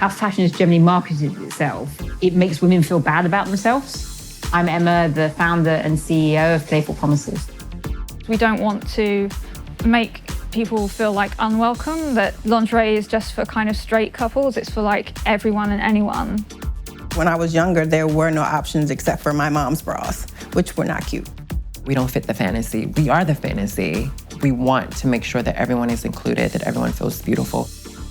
how fashion has generally marketed itself, it makes women feel bad about themselves. I'm Emma, the founder and CEO of Playful Promises. We don't want to make people feel like unwelcome, that lingerie is just for kind of straight couples. It's for like everyone and anyone. When I was younger, there were no options except for my mom's bras, which were not cute. We don't fit the fantasy. We are the fantasy. We want to make sure that everyone is included, that everyone feels beautiful.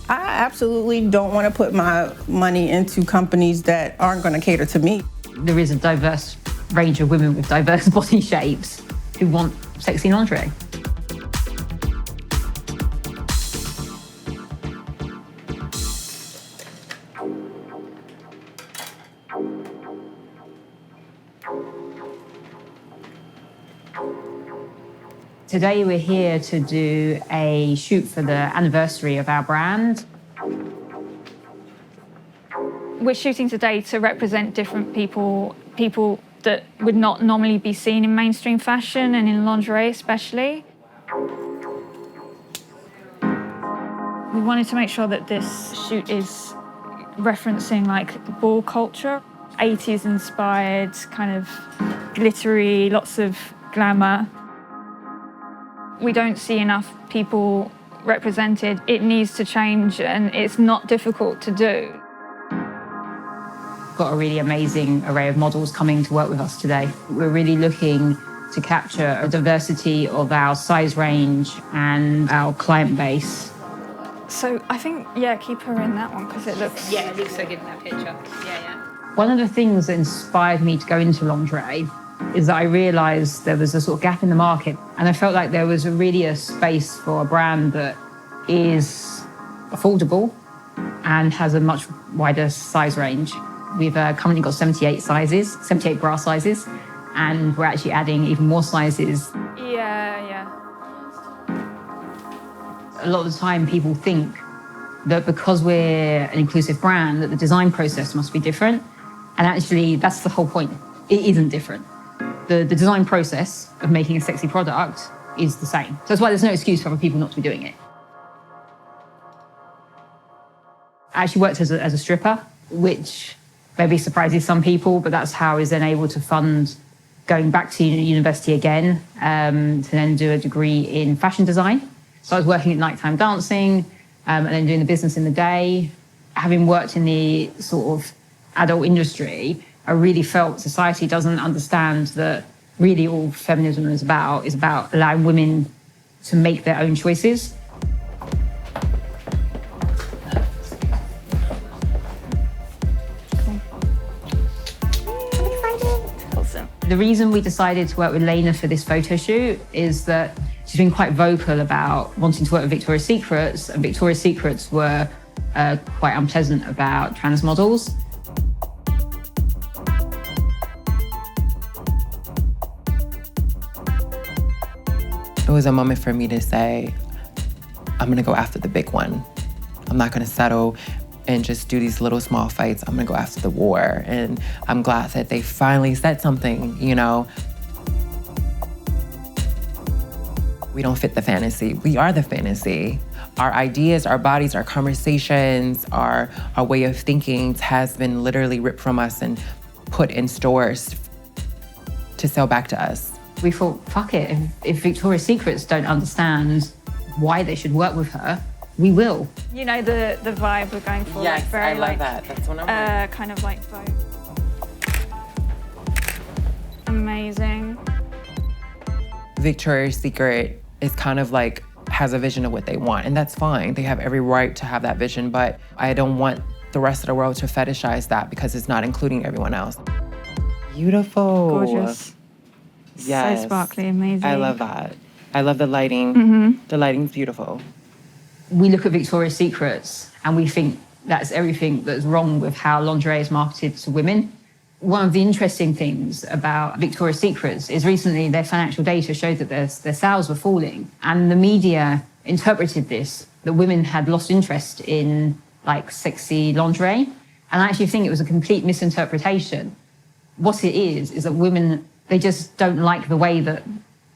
I absolutely don't want to put my money into companies that aren't going to cater to me. There is a diverse range of women with diverse body shapes who want sexy lingerie. Today we're here to do a shoot for the anniversary of our brand. We're shooting today to represent different people that would not normally be seen in mainstream fashion and in lingerie especially. We wanted to make sure that this shoot is referencing like ball culture, 80s inspired, kind of glittery, lots of glamour. We don't see enough people represented. It needs to change, and it's not difficult to do. Got a really amazing array of models coming to work with us today. We're really looking to capture a diversity of our size range and our client base. So I think, yeah, keep her in that one because it looks... Yeah, it looks so good in that picture. Yeah. One of the things that inspired me to go into lingerie is that I realised there was a sort of gap in the market, and I felt like there was really a space for a brand that is affordable and has a much wider size range. We've currently got 78 bra sizes, and we're actually adding even more sizes. Yeah. A lot of the time people think that because we're an inclusive brand that the design process must be different, and actually that's the whole point. It isn't different. The design process of making a sexy product is the same. So that's why there's no excuse for other people not to be doing it. I actually worked as a stripper, which maybe surprises some people, but that's how I was then able to fund going back to university again, to then do a degree in fashion design. So I was working at nighttime dancing, and then doing the business in the day. Having worked in the sort of adult industry, I really felt society doesn't understand that really all feminism is about allowing women to make their own choices. The reason we decided to work with Lena for this photo shoot is that she's been quite vocal about wanting to work with Victoria's Secrets, and Victoria's Secrets were quite unpleasant about trans models. It was a moment for me to say, I'm gonna go after the big one. I'm not gonna settle and just do these little small fights. I'm gonna go after the war. And I'm glad that they finally said something, you know. We don't fit the fantasy. We are the fantasy. Our ideas, our bodies, our conversations, our way of thinking has been literally ripped from us and put in stores to sell back to us. We thought, fuck it, if Victoria's Secrets don't understand why they should work with her, we will. You know the vibe we're going for. Yes, like very, I love that. That's what I'm kind of like vibe. Amazing. Victoria's Secret is kind of like has a vision of what they want, and that's fine. They have every right to have that vision, but I don't want the rest of the world to fetishize that because it's not including everyone else. Beautiful. Gorgeous. Yes. So sparkly, amazing. I love that. I love the lighting. Mm-hmm. The lighting's beautiful. We look at Victoria's Secrets and we think that's everything that's wrong with how lingerie is marketed to women. One of the interesting things about Victoria's Secrets is recently their financial data showed that their sales were falling, and the media interpreted this, that women had lost interest in like sexy lingerie. And I actually think it was a complete misinterpretation. What it is that women, they just don't like the way that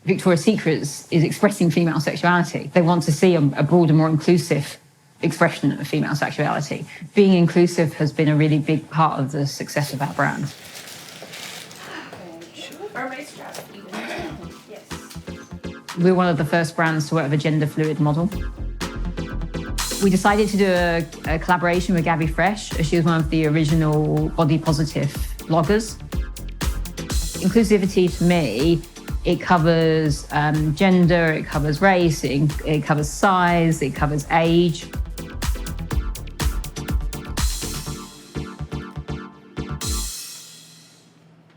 Victoria's Secrets is expressing female sexuality. They want to see a broader, more inclusive expression of female sexuality. Being inclusive has been a really big part of the success of our brand. We're one of the first brands to work with a gender fluid model. We decided to do a collaboration with Gabby Fresh. She was one of the original body positive bloggers. Inclusivity to me, it covers gender, it covers race, it covers size, it covers age.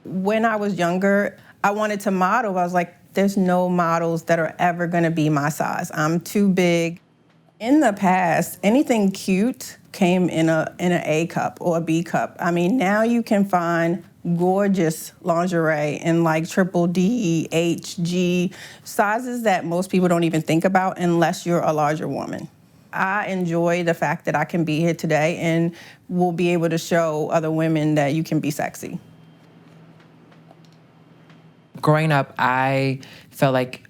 When I was younger, I wanted to model. I was like, there's no models that are ever gonna be my size. I'm too big. In the past, anything cute came in an A cup or a B cup. I mean, now you can find gorgeous lingerie in like triple D, H, G, sizes that most people don't even think about unless you're a larger woman. I enjoy the fact that I can be here today and will be able to show other women that you can be sexy. Growing up, I felt like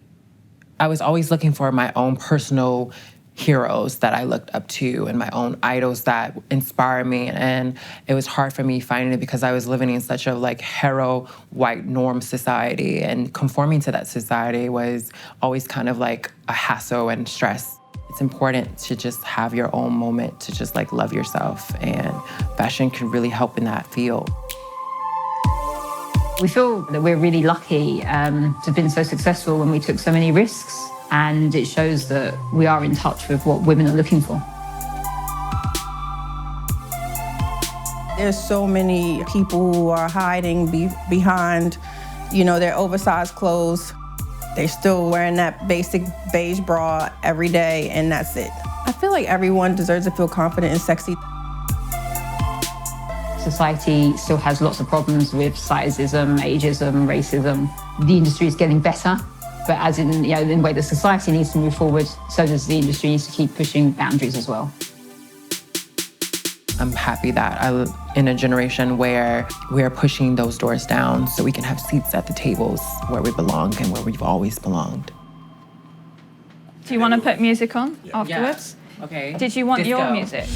I was always looking for my own personal heroes that I looked up to and my own idols that inspire me. And it was hard for me finding it because I was living in such a like hetero white norm society, and conforming to that society was always kind of like a hassle and stress. It's important to just have your own moment to just like love yourself, and fashion can really help in that field. We feel that we're really lucky to have been so successful when we took so many risks, and it shows that we are in touch with what women are looking for. There's so many people who are hiding behind, their oversized clothes. They're still wearing that basic beige bra every day, and that's it. I feel like everyone deserves to feel confident and sexy. Society still has lots of problems with sizeism, ageism, racism. The industry is getting better, but as in, in the way that society needs to move forward, so does the industry needs to keep pushing boundaries as well. I'm happy that I'm in a generation where we're pushing those doors down so we can have seats at the tables where we belong and where we've always belonged. Do you want to put music on afterwards? Yeah. Okay. Did you want Disco. your music?